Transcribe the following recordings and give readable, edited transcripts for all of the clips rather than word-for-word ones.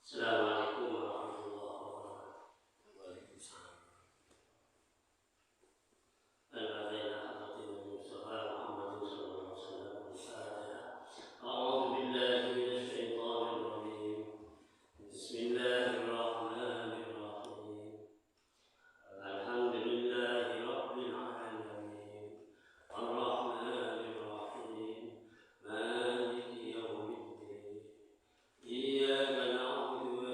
Assalamualaikum warahmatullahi wabarakatuh. Waalaikumsalam. Al-Fatihah. A'udzu billahi minasy syaithanir rajim. Bismillahirrahmanirrahim. Alhamdulillahi rabbil alamin. Ar-Rahmanir Rahim. Maliki yaumiddin. Iyyaka na'budu wa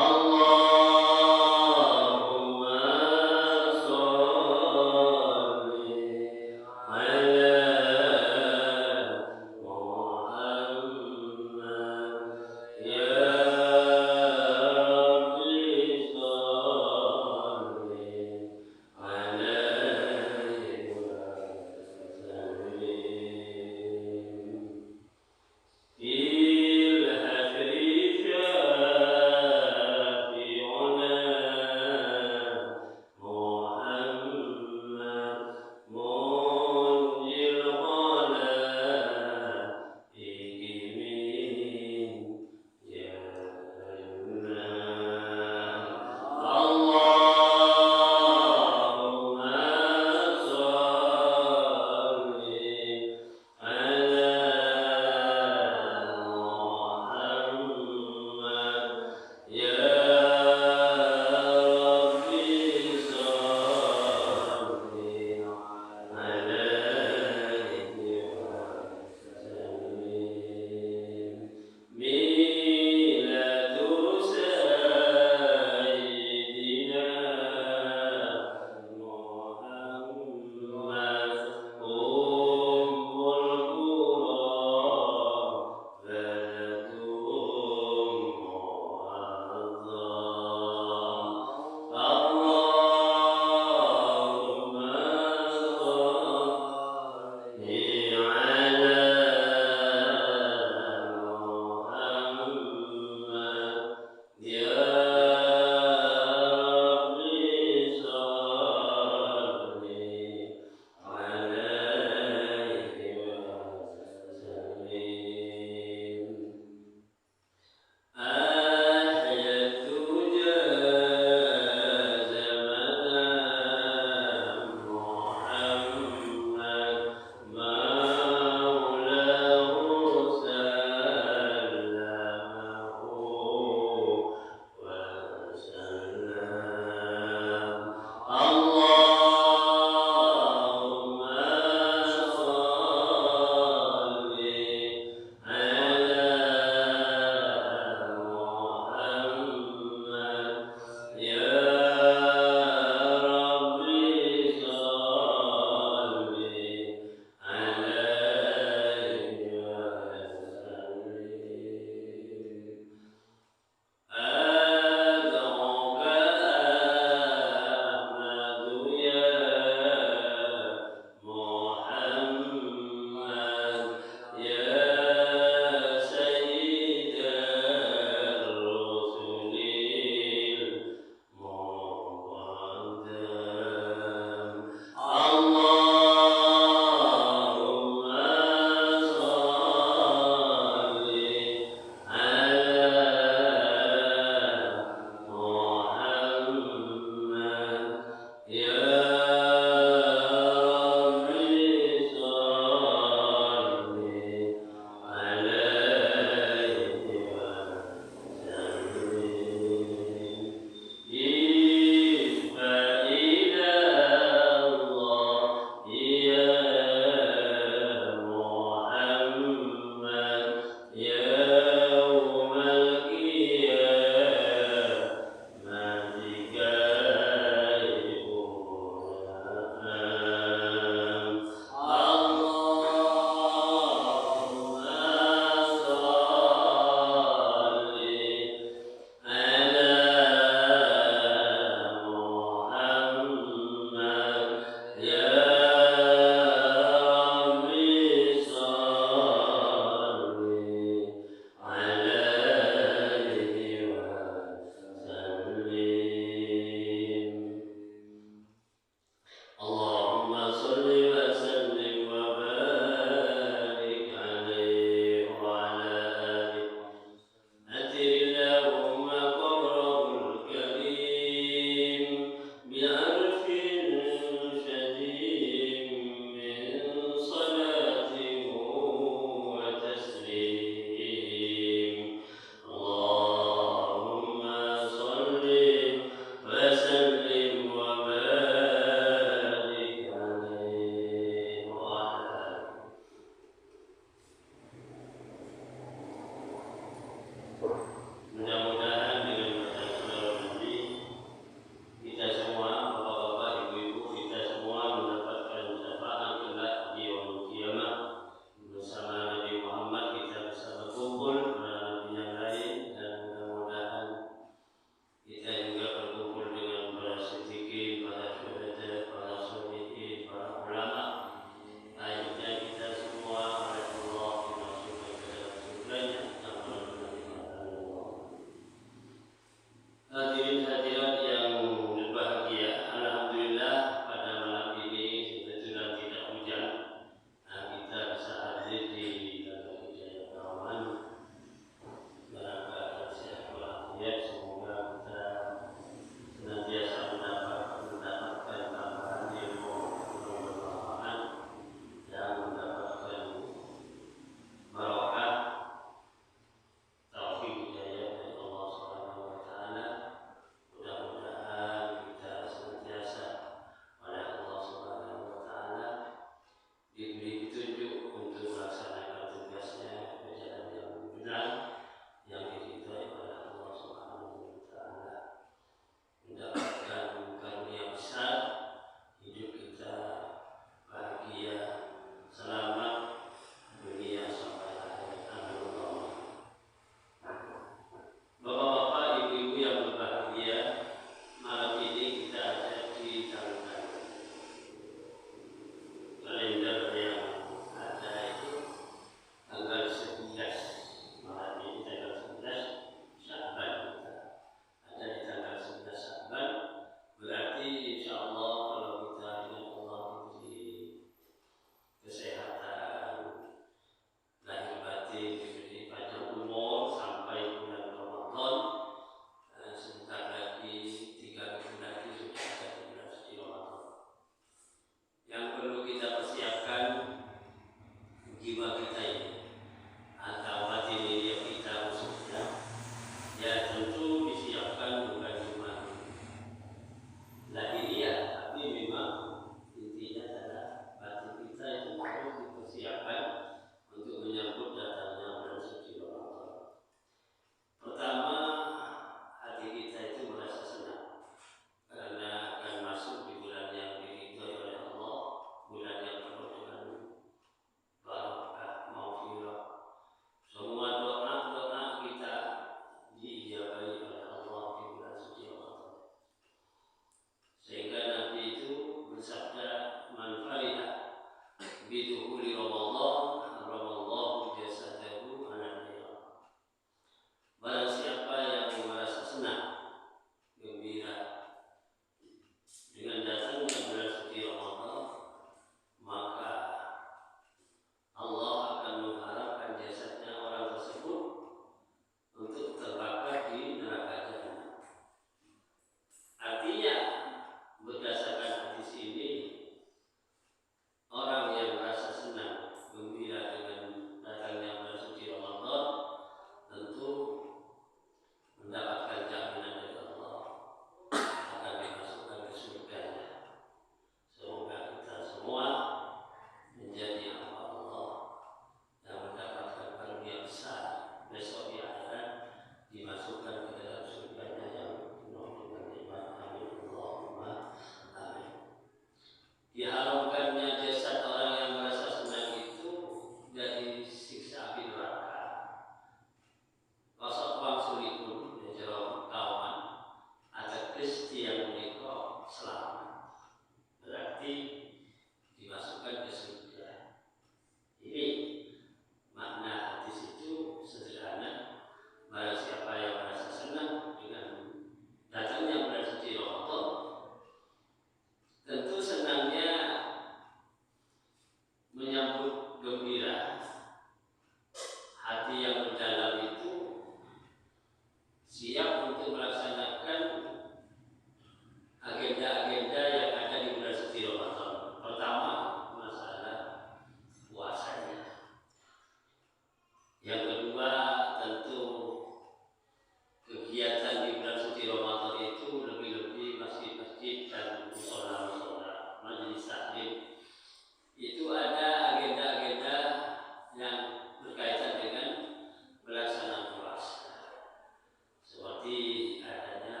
seperti adanya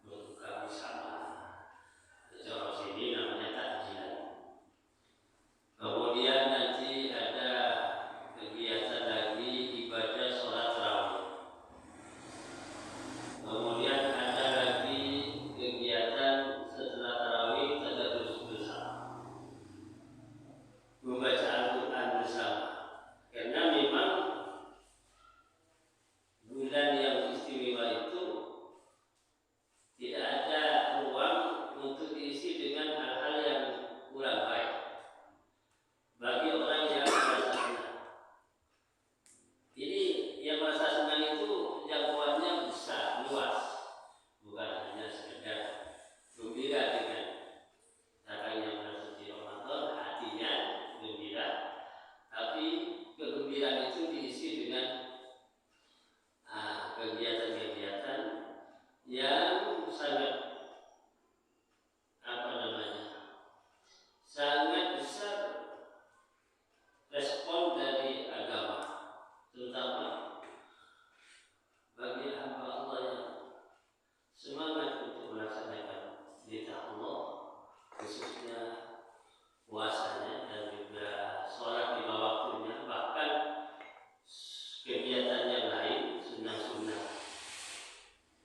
berbuka bersama. Cara sini namanya takjilan. Kemudian nanti ada kegiatan lagi ibadah sholat tarawih. Kemudian ada lagi kegiatan setelah tarawih tadarus bersama, membaca Al-Quran bersama. Karena memang bulan yang istimewa itu tidak ada ruang untuk diisi dengan hal-hal yang kurang baik bagi orang yang merasa senang. Jadi yang merasa senang itu jangkauannya besar, luas, bukan hanya sekedar gembira dengan datangnya bulan suci Ramadan, hatinya gembira, tapi kegembiraan itu diisi dengan kegiatan-kegiatan yang sangat sangat besar respon dari agama, terutama bagi hamba Allah yang semangat untuk melaksanakan perintah Allah, khususnya puasanya dan juga sholat 5 waktunya, bahkan kegiatan yang lain sunnah-sunnah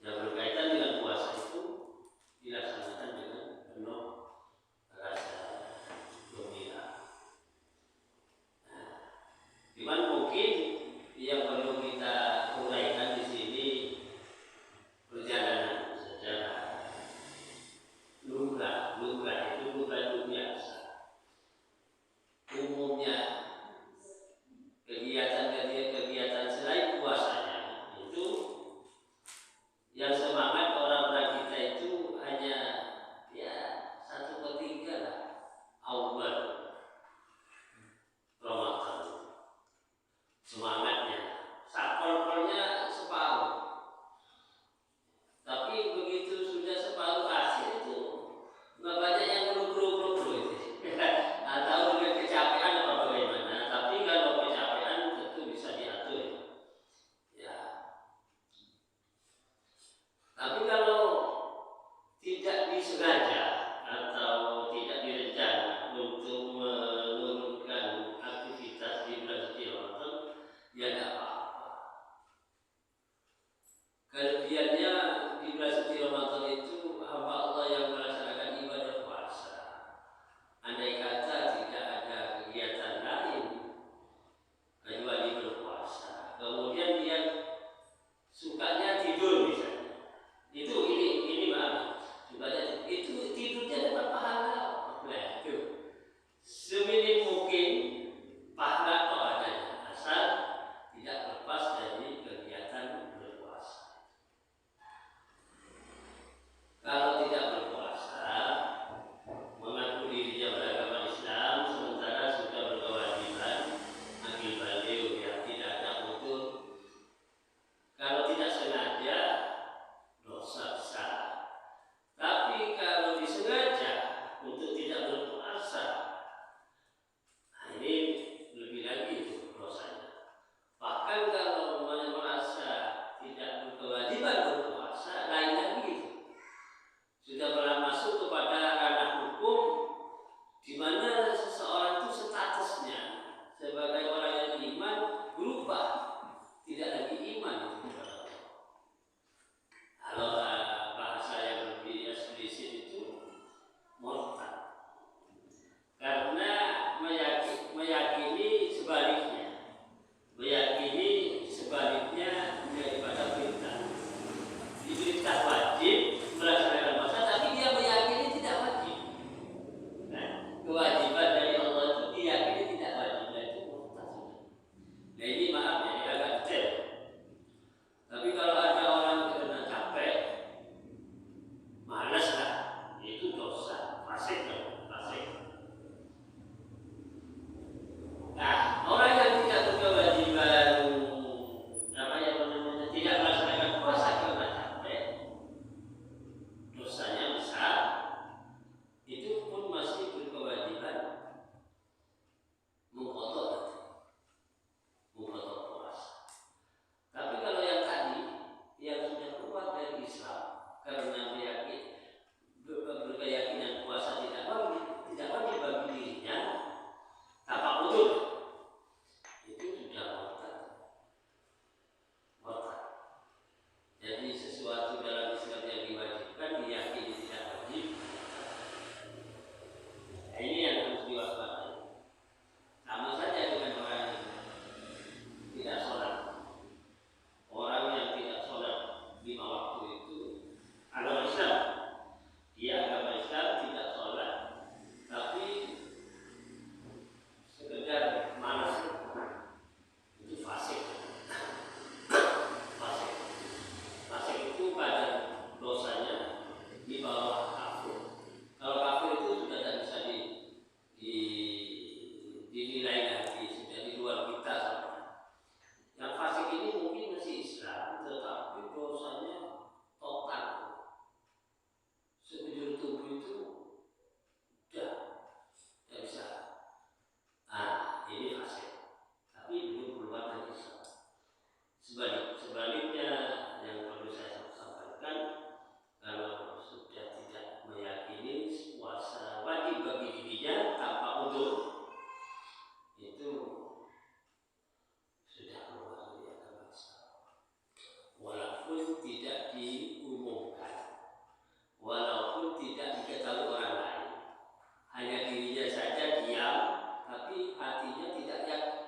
yang berkaitan dengan puasa itu dilaksanakan dengan penuh rasa gembira. Cuman mungkin yang perlu kita uraikan di sini perjalanan secara lumrah itu bukan biasa. Umumnya kegiatan selain puasanya itu yang semangat orang-orang kita itu hanya ya 1/3 lah awal Ramadan. Semangatnya, sakol-kolnya separuh. Tapi begitu sudah separuh akhir itu nggak banyak yang buru-buru itu. Atau dengan kecapean apa bagaimana. Tapi kalau kecapean tentu bisa diatur. Ya. Tapi kalau tidak disengaja atau tidak direncana untuk menurunkan aktivitas di bulan suci Ramadan, ya tidak apa-apa. Kelebihannya di bulan suci Ramadan itu hamba Allah yang melaksanakan ibadah puasa. Andai kata tidak ada kegiatan lain kecuali berpuasa, kemudian dia sukanya tidur misalnya, itu ini maaf, sukanya itu tidurnya dapat pahala. Nah itu seminim mungkin pahala kok adanya, asal tidak lepas dari kegiatan berpuasa. Kalau tidak berpuasa, mengaku dirinya beragama Islam, sementara sudah berkewajiban akil balik, ya tidak ada utur. Kalau tidak sengaja, dosa besar. Tapi kalau disengaja untuk tidak berpuasa, nah ini lebih lagi itu dosanya. Bahkan kalau merasa tidak berkewajiban berpuasa, lain lagi itu. Sudah masuk kepada ranah hukum di mana seseorang itu statusnya sebagai orang yang iman berubah, tidak lagi iman itu kepada Allah. Kalau bahasa yang lebih eksplisit itu murtad, karena meyakini sebaliknya daripada perintah. Diperintah wajib melaksanakan puasa, tapi dia meyakini tidak wajib. Nah, kewajiban dari Allah itu diyakini tidak wajib, dan itu murtad. Nah ini maaf ya, ini agak detail. Tapi kalau ada orang karena capek, malas lah, itu dosa, fasik. Nah, orang yang tidak berkewajiban tidak melaksanakan puasa karena capek, dosanya besar. Itu pun masih berkewajiban mengkodok puasa. Tapi kalau yang tadi tidak diumumkan, walaupun tidak diketahui orang lain, hanya dirinya saja diam, tapi hatinya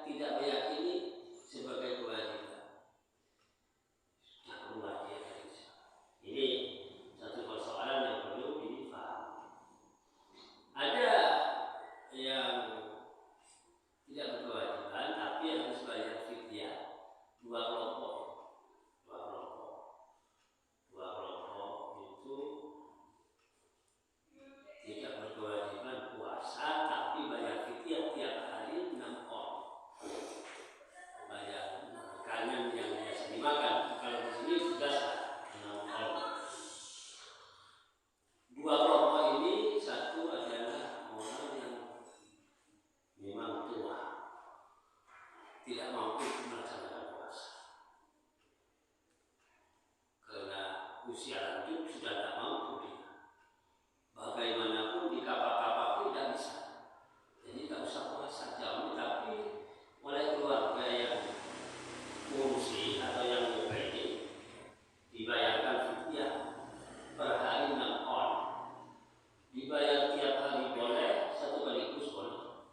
tidak meyakini sebagai kewajiban. Nah, luar biasa. Ini satu persoalan yang perlu dipahami. Ada yang tidak berkewajiban tapi harus bayar fidyah. Dua kelompok itu tidak berkewajiban puasa tapi bayar fidyah tiap hari 6 on. Bayar makanan yang biasa dimakan. Kalau di sini sudah 6 on. Dua kelompok ini, satu adalah orang yang memang tua, tidak mampu melaksanakan puasa karena usia lanjut sudah tidak mampu dia. Bagaimanapun di kapak-kapak tidak bisa, jadi tidak usah puasa jam, tapi oleh keluarga yang ngurusi atau yang membeli dibayarkan fidyah per hari 6 on. Dibayar tiap hari boleh, satu kaligus boleh.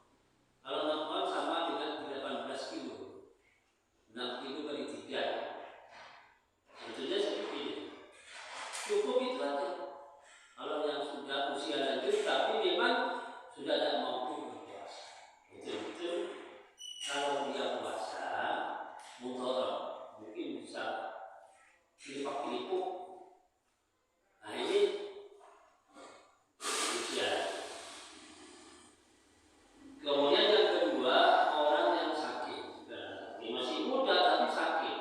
Kalau 6 on sama dengan 18 kilo, 6 kilo kali 3 ya. Tentunya seperti itu. Cukup itu aja. Kalau yang sudah usia lanjut tapi memang sudah tidak mampu berpuasa, betul-betul kalau dia puasa mudarat mungkin bisa kilipak-kilipuk. Nah ini usia. Kemudian yang kedua, orang yang sakit. Ini masih muda tapi sakit.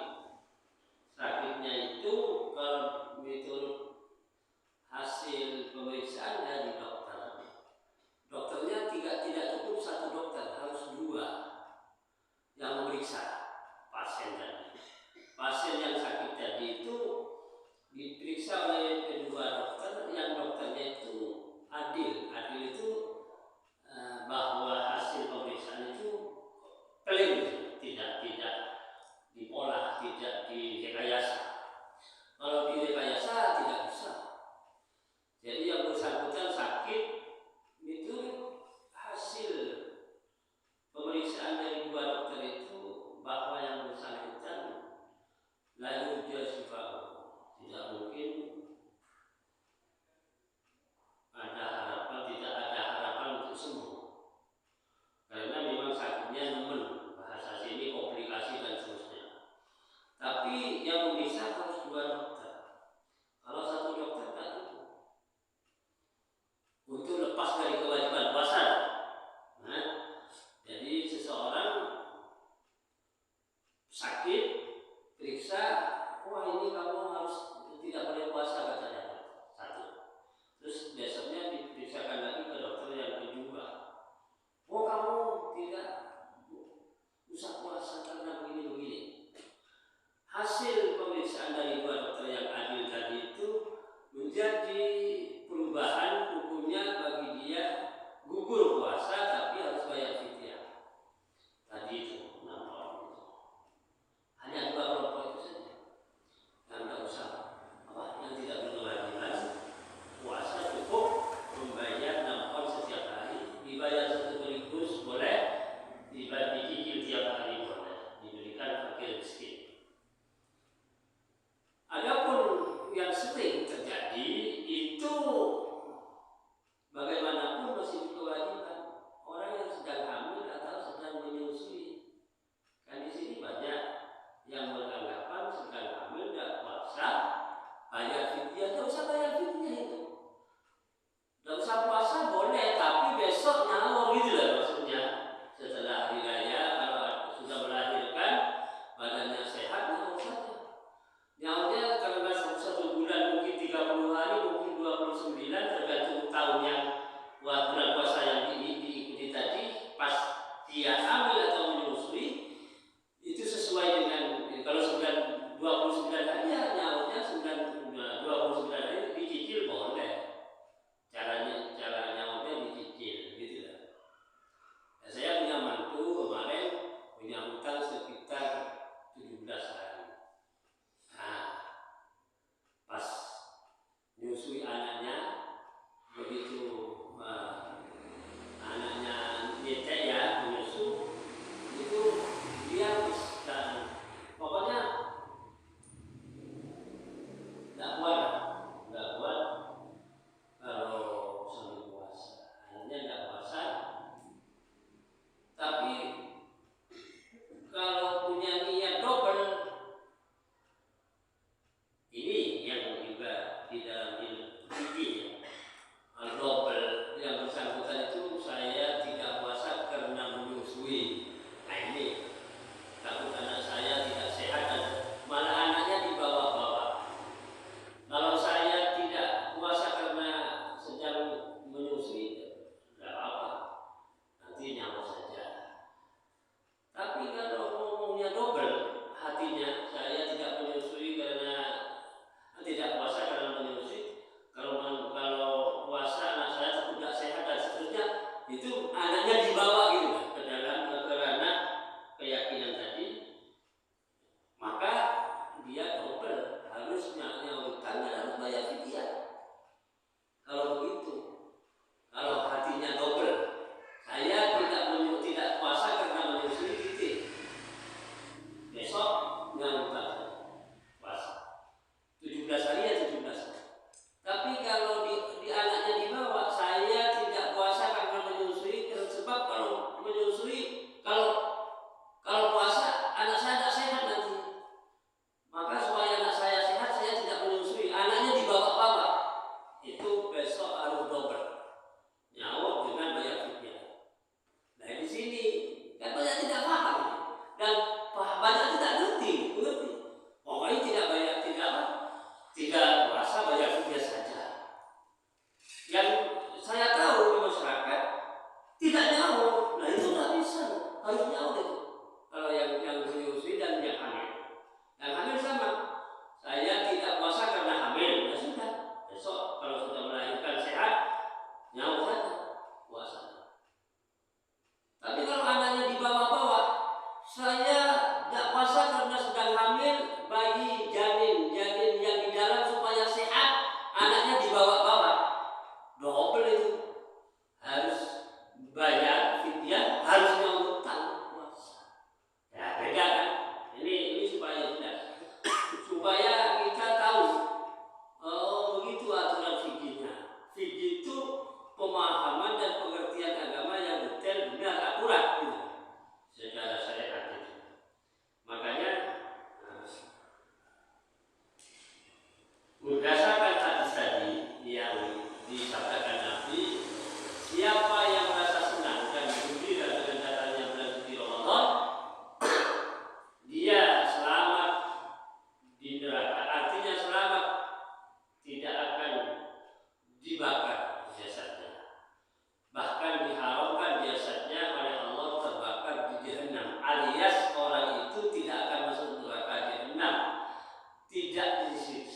Sakitnya itu kalau menurut hasil pemeriksaan dari dokter, dokternya tidak cukup satu dokter, harus 2 yang memeriksa pasien tadi. Pasien yang sakit tadi itu diperiksa oleh kedua dokter, yang dokternya itu adil. Adil itu bahwa hasil pemeriksaan itu clean, tidak dipola, tidak direkayasa. Kalau direkayasa tidak bisa. Jadi yang bersangkutan sakit itu hasil pemeriksaan dari 2 dokter itu bahwa yang bersangkutan la yurja syifa'u, tidak mungkin tidak ada harapan untuk sembuh. Karena memang sakitnya nemen, bahasa sini komplikasi dan seterusnya. Tapi yang bisa harus 2 dokter. Kalau satu dokter tak cukup untuk lepas dari kewajiban puasa. Nah, jadi seseorang sakit, periksa, wah ini kamu harus tidak boleh puasa katanya. Satu. Terus besoknya diperiksakan lagi ke dokter yang kedua. Oh kamu tidak usah puasa karena begini-begini. Hasil pemeriksaan dari 2 dokter yang adil tadi itu menjadi perubahan hukumnya bagi dia gugur puasa tapi harus bayar fidyah. Tadi itu 6 orang itu. Hanya 2 kelompok itu saja. Yang tidak usah yang tidak berkewajiban puasa cukup membayar 6 on setiap hari, dibayar satu sekaligus boleh, dicicil tiap hari boleh, diberikan fakir miskin. Adapun yang sering terjadi itu bagaimanapun masih berkewajiban. Orang yang sedang hamil atau sedang menyusui, kan di sini banyak yang beranggapan sedang hamil tidak puasa bayar fidyah. Tidak usah bayar fidyah itu. Tidak usah puasa boleh, tapi besok nyaur gitu lah maksudnya. Setelah hari raya kalau sudah melahirkan badannya sehat nyaur saja. Nyaurnya karena 1 bulan mungkin 30 hari, mungkin 29 tergantung tahun yang bulan puasa yang diikuti tadi. Pas dia hamil atau menyusui itu sesuai dengan kalau 29 hari ya nyaurnya 29 hari dicicil boleh. Cara nyaurnya dicicil gitu lah. Nah, saya punya mantu kemarin punya hutang sekitar 17 hari. Nah,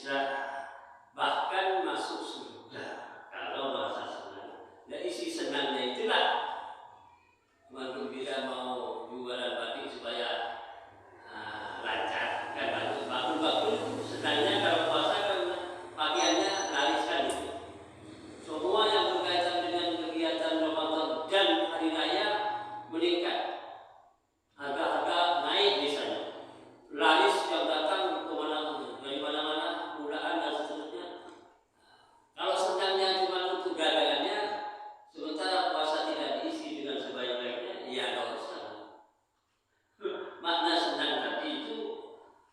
bisa bahkan masuk surga kalau merasa senang. Dan isi senangnya itulah teman gembira mau jualan batik supaya lancar kan, bagus senangnya kalau puasa kan pakaiannya laris kan itu. Semua yang berkaitan dengan kegiatan Ramadan dan hari raya meningkat, harga-harga naik di sana, laris yang datang dari mana-mana, mudahan dan seterusnya. Kalau senangnya cuma untuk dagangannya, sementara puasa tidak diisi dengan sebaik-baiknya, ya nggak usah. Makna senang tadi itu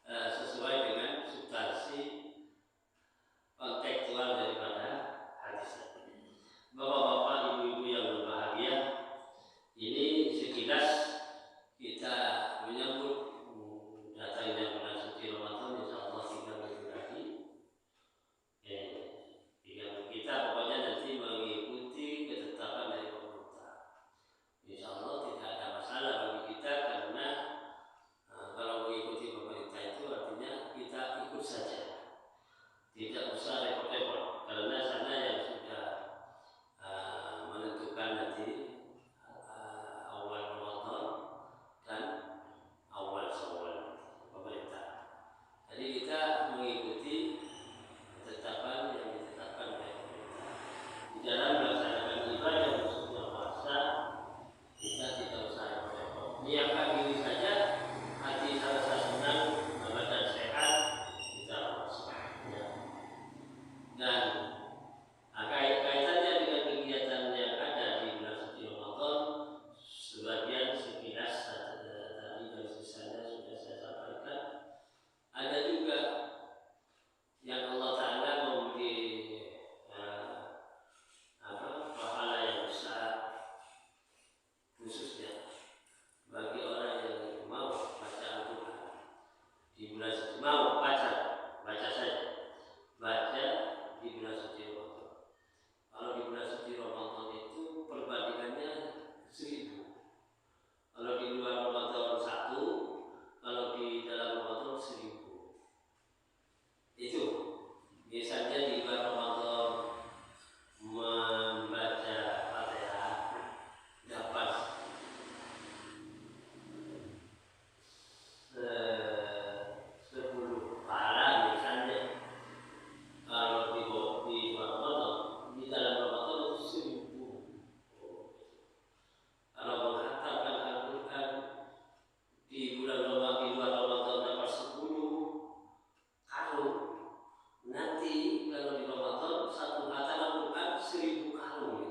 sesuai dengan substansi kontekstual daripada hadis tadi. Bapak-bapak, ibu-ibu yang berbahagia, ini sekilas kita menyambut datangnya bulan suci Ramadan. Insyaallah 3 minggu lagi. Kita pokoknya nanti mengikuti ketetapan dari pemerintah. Insyaallah tidak ada masalah bagi kita, karena kalau mengikuti pemerintah itu artinya kita ikut saja, tidak usah repot-repot, karena sana yang sudah menentukan nanti awal Ramadan dan awal Syawal pemerintah. Jadi kita mengikuti ketetapan yang ditetapkan oleh pemerintah. Di dalam melaksanakan ibadah khususnya puasa, kita tidak usah repot-repot. Niatkan diri saja, hati rasa senang, badan sehat, kita puasa. Ya. Dan kaitannya dengan kegiatan yang ada di bulan suci Ramadan, sebagian sekilas tadi dari sisanya sudah saya sampaikan. Ada juga yang Allah Ta'ala memberi pahala yang besar, khususnya bagi orang yang mau baca Al-Quran di bulan suci, mau baca saja, baca di bulan suci Ramadan. Kalau di bulan suci Ramadan itu perbandingannya 1000. Kalau di luar Ramadan 1, kalau di dalam Ramadan 1000. Itu misalnya di bulan Ramadan membaca Fatihah dapat 10 pahala misalnya. Kalau di bulan Ramadan, di dalam Ramadan itu 1000. Kalau menghantarkan Al-Quran di bulan Ramadan, di luar Ramadan dapat 10 karung. Nanti kalau di Ramadan satu khatam Al-Quran 1000 karung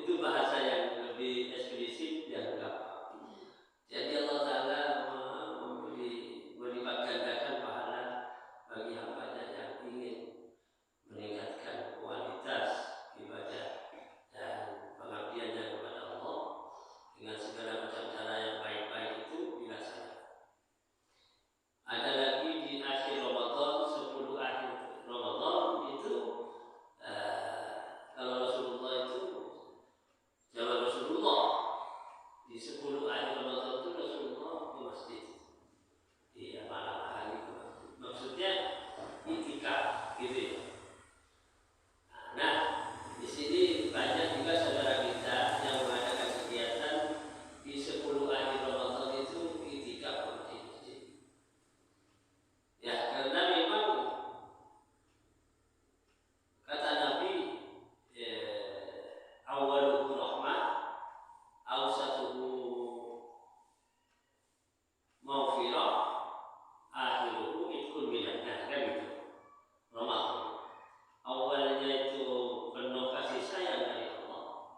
itu bahasa yang lebih eksplisit dan gampang. Jadi Allah Ta'ala melipat gandakan pahala bagi hambanya yang ingin meningkatkan kualitas ibadah dan pengabdiannya kepada Allah dengan segala macam cara yang baik-baik itu dilaksanakan. Ada lagi di akhir Ramadan, 10 akhir Ramadan itu kalau Rasulullah itu zaman Rasulullah di 10 akhir Ramadan itu Rasulullah ke masjid. Iya, malam hari ke masjid. Maksudnya itikaf gitu ya. Nah, di sini banyak juga saudara kita yang mengadakan kegiatan di 10 akhir Ramadan itu itikaf ke masjid. Ya, karena memang kata Nabi, awaluhu rahmah, awsatuhu maghfirah, akhiruhu itkun minan nar, kan gitu. Ramadan awalnya itu penuh kasih sayang dari Allah,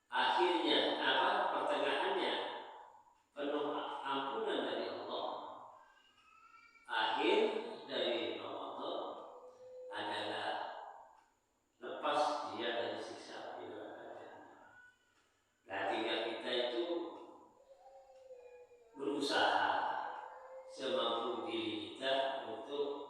akhirnya pertengahannya penuh ampunan dari Allah, akhir dari Ramadan adalah lepas dia dari siksa api neraka. Nah, tinggal kita itu berusaha semampu diri kita untuk